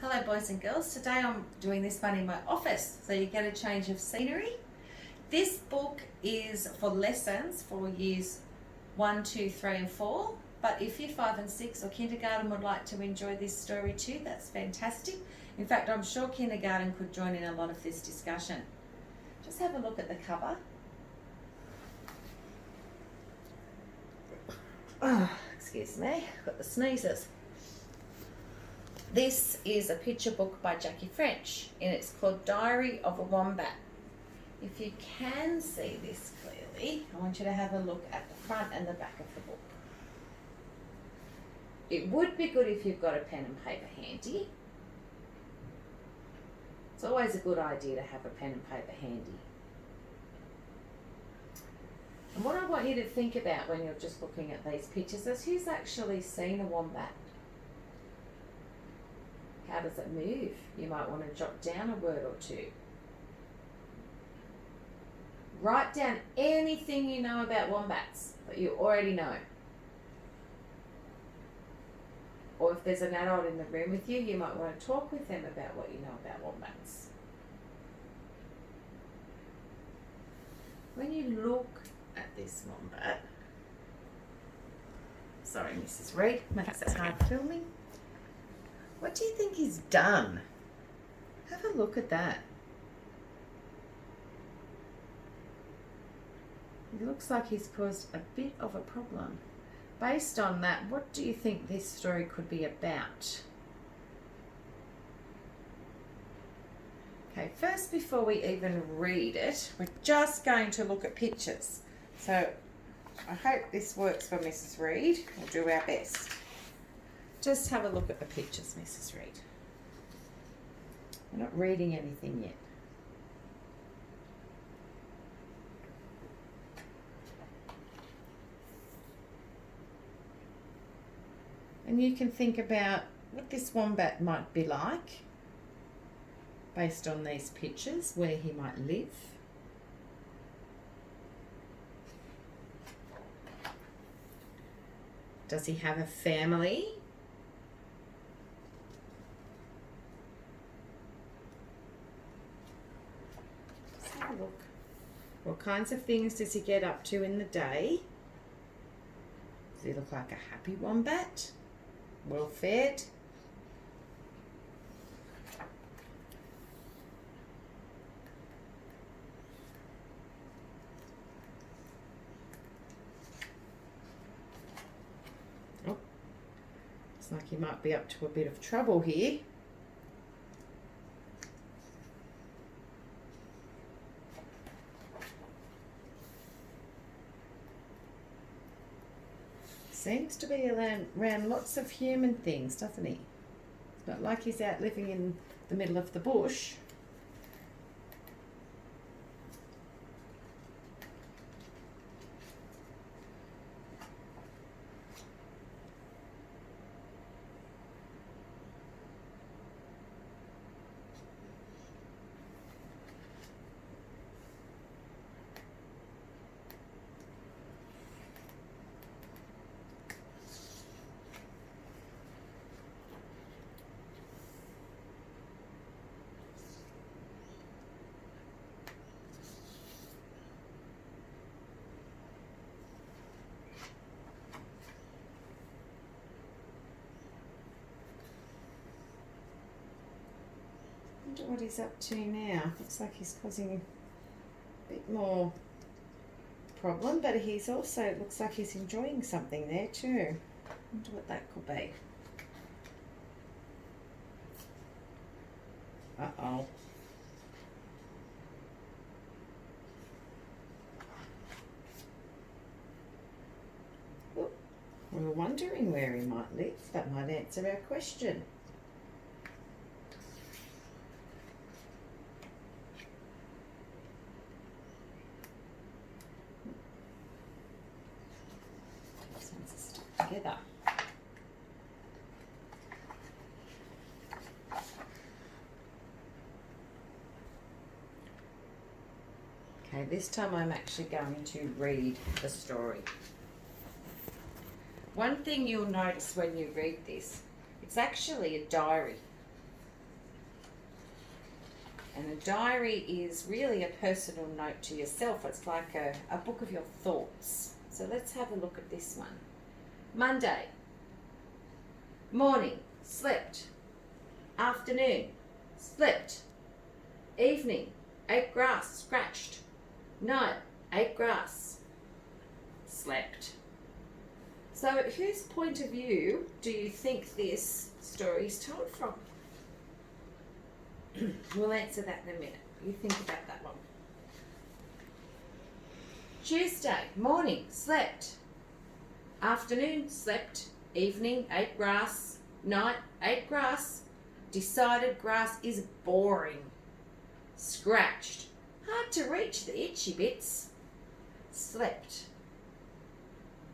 Hello boys and girls, today I'm doing this one in my office so you get a change of scenery. This book is for lessons for years 1, 2, 3 and 4, but if you're 5 and 6 or kindergarten would like to enjoy this story too, that's fantastic. In fact, I'm sure kindergarten could join in a lot of this discussion. Just have a look at the cover. Oh, excuse me, got the sneezes. This is a picture book by Jackie French and it's called Diary of a Wombat. If you can see this clearly, I want you to have a look at the front and the back of the book. It would be good if you've got a pen and paper handy. It's always a good idea to have a pen and paper handy. And what I want you to think about when you're just looking at these pictures is who's actually seen a wombat? How does it move? You might want to jot down a word or two. Write down anything you know about wombats that you already know. Or if there's an adult in the room with you, you might want to talk with them about what you know about wombats. When you look at this wombat, sorry Mrs. Reid, makes it hard filming. What do you think he's done? Have a look at that. It looks like he's caused a bit of a problem. Based on that, what do you think this story could be about? Okay, first before we even read it, we're just going to look at pictures. So I hope this works for Mrs. Reid. We'll do our best. Just have a look at the pictures, Mrs. Reid. We're not reading anything yet. And you can think about what this wombat might be like based on these pictures, where he might live. Does he have a family? Look. What kinds of things does he get up to in the day? Does he look like a happy wombat? Well fed? Oh, looks like he might be up to a bit of trouble here. Seems to be around lots of human things, doesn't he? It's not like he's out living in the middle of the bush. I wonder what he's up to now. Looks like he's causing a bit more problem, but he's also, looks like he's enjoying something there too. I wonder what that could be. Uh-oh. We were wondering where he might live. That might answer our question. Together. Okay, this time I'm actually going to read the story. One thing you'll notice when you read this, it's actually a diary. And a diary is really a personal note to yourself. It's like a book of your thoughts. So let's have a look at this one. Monday, morning, slept. Afternoon, slept. Evening, ate grass, scratched. Night, ate grass, slept. So whose point of view do you think this story is told from? We'll answer that in a minute. You think about that one. Tuesday, morning, slept. Afternoon, slept. Evening, ate grass. Night, ate grass. Decided grass is boring. Scratched. Hard to reach the itchy bits. Slept.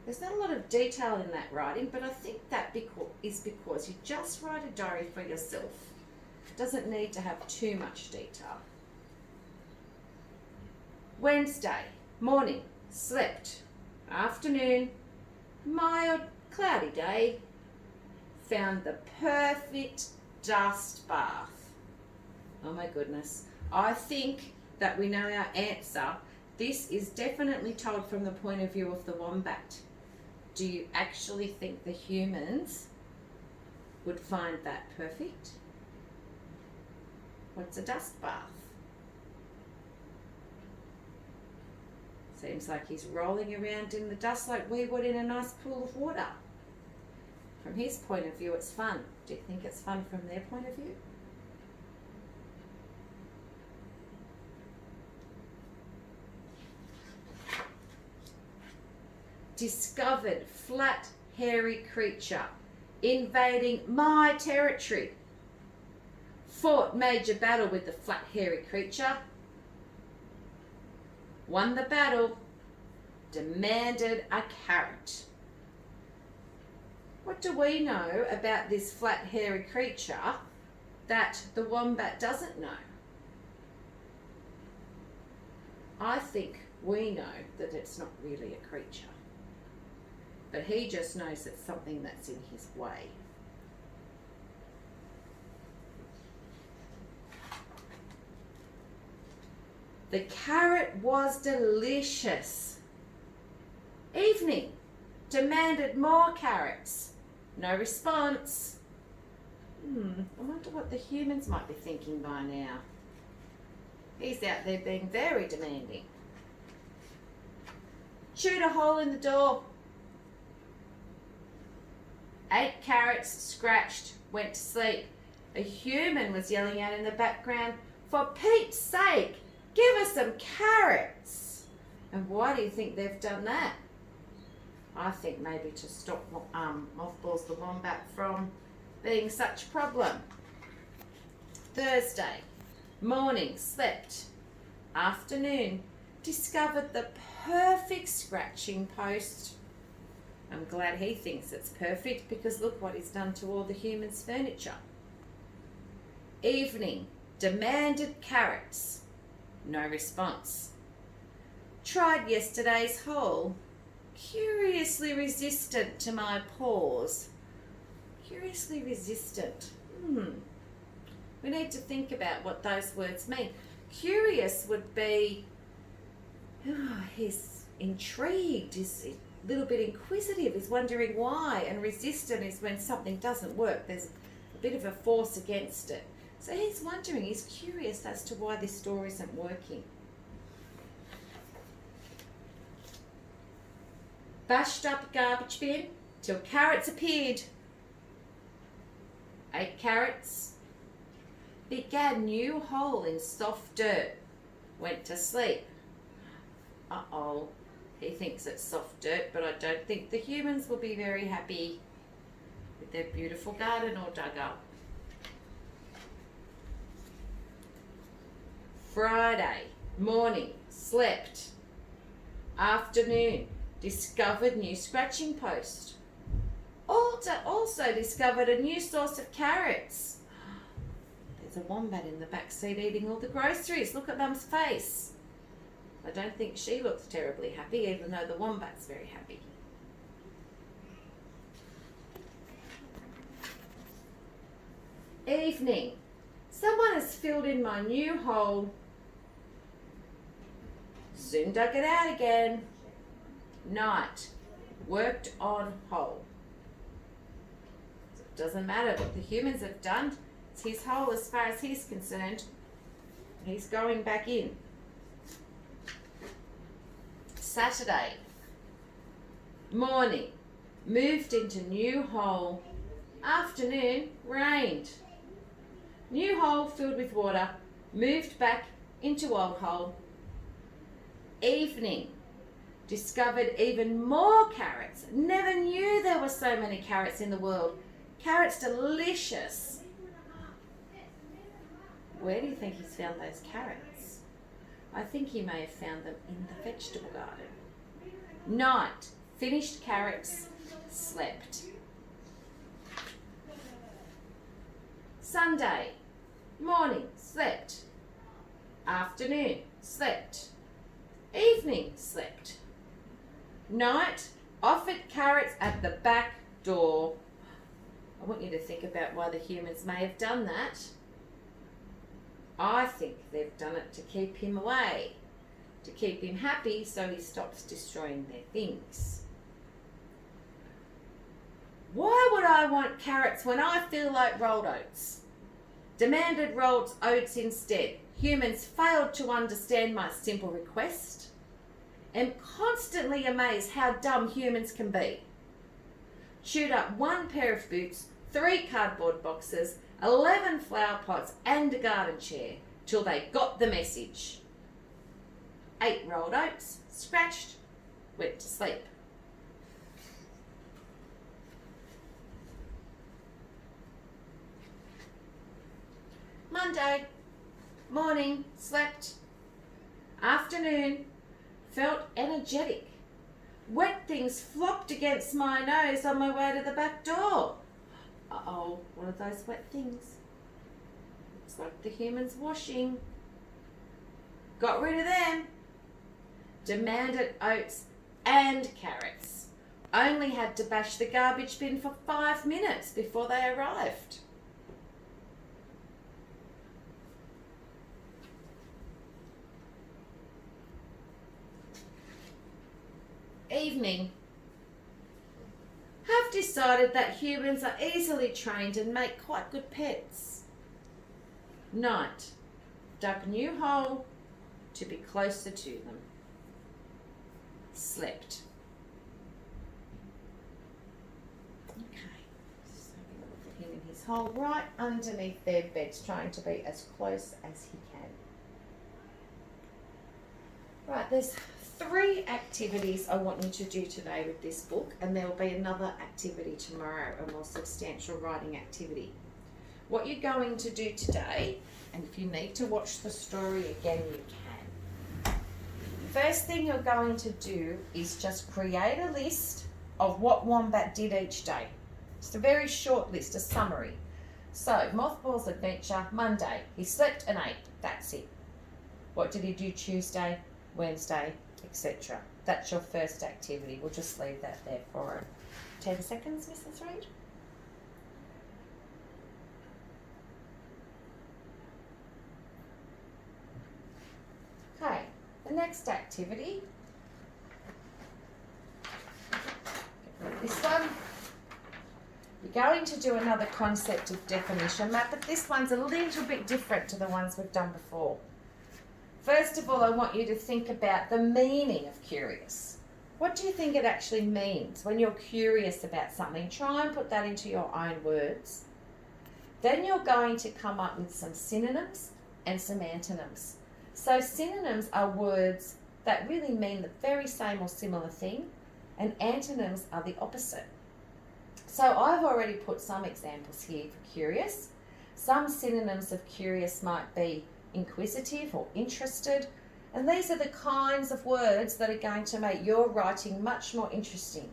There's not a lot of detail in that writing, but I think that is because you just write a diary for yourself. It doesn't need to have too much detail. Wednesday, morning, slept. Afternoon, mild, cloudy day. Found the perfect dust bath. Oh my goodness. I think that we know our answer. This is definitely told from the point of view of the wombat. Do you actually think the humans would find that perfect? What's a dust bath? Seems like he's rolling around in the dust like we would in a nice pool of water. From his point of view, it's fun. Do you think it's fun from their point of view? Discovered flat, hairy creature invading my territory. Fought major battle with the flat, hairy creature. Won the battle. Demanded a carrot. What do we know about this flat, hairy creature that the wombat doesn't know? I think we know that it's not really a creature. But he just knows it's something that's in his way. The carrot was delicious. Evening, demanded more carrots. No response. I wonder what the humans might be thinking by now. He's out there being very demanding. Chewed a hole in the door. 8 carrots, scratched, went to sleep. A human was yelling out in the background, "For Pete's sake, give us some carrots." And why do you think they've done that? I think maybe to stop Mothballs the Wombat from being such a problem. Thursday, morning, slept. Afternoon, discovered the perfect scratching post. I'm glad he thinks it's perfect because look what he's done to all the humans' furniture. Evening, demanded carrots. No response. Tried yesterday's hole. Curiously resistant to my paws. Curiously resistant. We need to think about what those words mean. Curious would be, he's intrigued, he's a little bit inquisitive, he's wondering why, and resistant is when something doesn't work. There's a bit of a force against it. So he's wondering, he's curious as to why this door isn't working. Bashed up a garbage bin till carrots appeared. 8 carrots. Began new hole in soft dirt. Went to sleep. Uh-oh. He thinks it's soft dirt, but I don't think the humans will be very happy with their beautiful garden all dug up. Friday, morning, slept. Afternoon, discovered new scratching post. Also discovered a new source of carrots. There's a wombat in the back seat eating all the groceries. Look at Mum's face. I don't think she looks terribly happy, even though the wombat's very happy. Evening, Someone has filled in my new hole. Soon dug it out again. Night. Worked on hole. So it doesn't matter what the humans have done. It's his hole as far as he's concerned. He's going back in. Saturday. Morning. Moved into new hole. Afternoon. Rained. New hole filled with water. Moved back into old hole. Evening. Discovered even more carrots. Never knew there were so many carrots in the world. Carrots delicious. Where do you think he's found those carrots? I think he may have found them in the vegetable garden. Night. Finished carrots. Slept. Sunday. Morning. Slept. Afternoon. Slept. Evening. Slept. Night. Offered carrots at the back door. I want you to think about why the humans may have done that. I think they've done it to keep him away, to keep him happy so he stops destroying their things. Why would I want carrots when I feel like rolled oats? Demanded rolled oats instead. Humans failed to understand my simple request. Am constantly amazed how dumb humans can be. Chewed up 1 pair of boots, 3 cardboard boxes, 11 flower pots and a garden chair till they got the message. 8 rolled oats, scratched, went to sleep. Monday, morning, slept. Afternoon, felt energetic. Wet things flopped against my nose on my way to the back door. Uh-oh, one of those wet things. Looks like the human's washing. Got rid of them. Demanded oats and carrots. Only had to bash the garbage bin for 5 minutes before they arrived. Evening. Have decided that humans are easily trained and make quite good pets. Night. Dug new hole to be closer to them. Slept. Okay, so we're going to put him in his hole right underneath their beds, trying to be as close as he can. Right, there's 3 activities I want you to do today with this book, and there will be another activity tomorrow, a more substantial writing activity. What you're going to do today, and if you need to watch the story again, you can. First thing you're going to do is just create a list of what Wombat did each day. Just a very short list, a summary. So, Mothball's adventure, Monday, he slept and ate, that's it. What did he do Tuesday, Wednesday, etc. That's your first activity. We'll just leave that there for 10 seconds, Mrs. Reid. Okay, the next activity. This one, you're going to do another concept of definition map, but this one's a little bit different to the ones we've done before. First of all, I want you to think about the meaning of curious. What do you think it actually means when you're curious about something? Try and put that into your own words. Then you're going to come up with some synonyms and some antonyms. So synonyms are words that really mean the very same or similar thing, and antonyms are the opposite. So I've already put some examples here for curious. Some synonyms of curious might be inquisitive or interested, and these are the kinds of words that are going to make your writing much more interesting.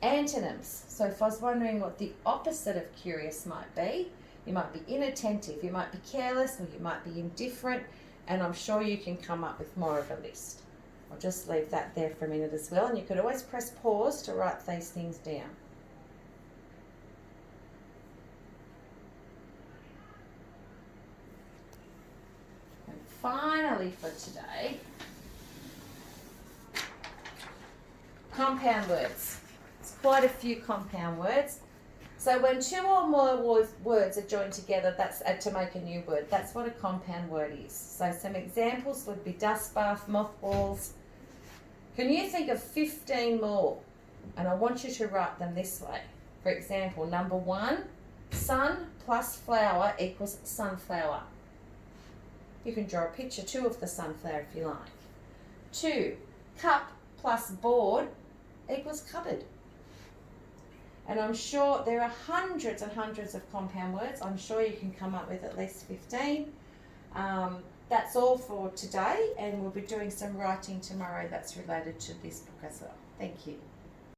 Antonyms. So if I was wondering what the opposite of curious might be, you might be inattentive, you might be careless, or you might be indifferent, and I'm sure you can come up with more of a list. I'll just leave that there for a minute as well, and you could always press pause to write these things down. finally for today, compound words. It's quite a few compound words. So when two or more words are joined together, that's to make a new word. That's what a compound word is. So some examples would be dust bath, mothballs. Can you think of 15 more? And I want you to write them this way. For example, number 1, sun plus flower equals sunflower. You can draw a picture too of the sunflower if you like. 2, cup plus board equals cupboard. And I'm sure there are hundreds and hundreds of compound words. I'm sure you can come up with at least 15. That's all for today, and we'll be doing some writing tomorrow that's related to this book as well. Thank you.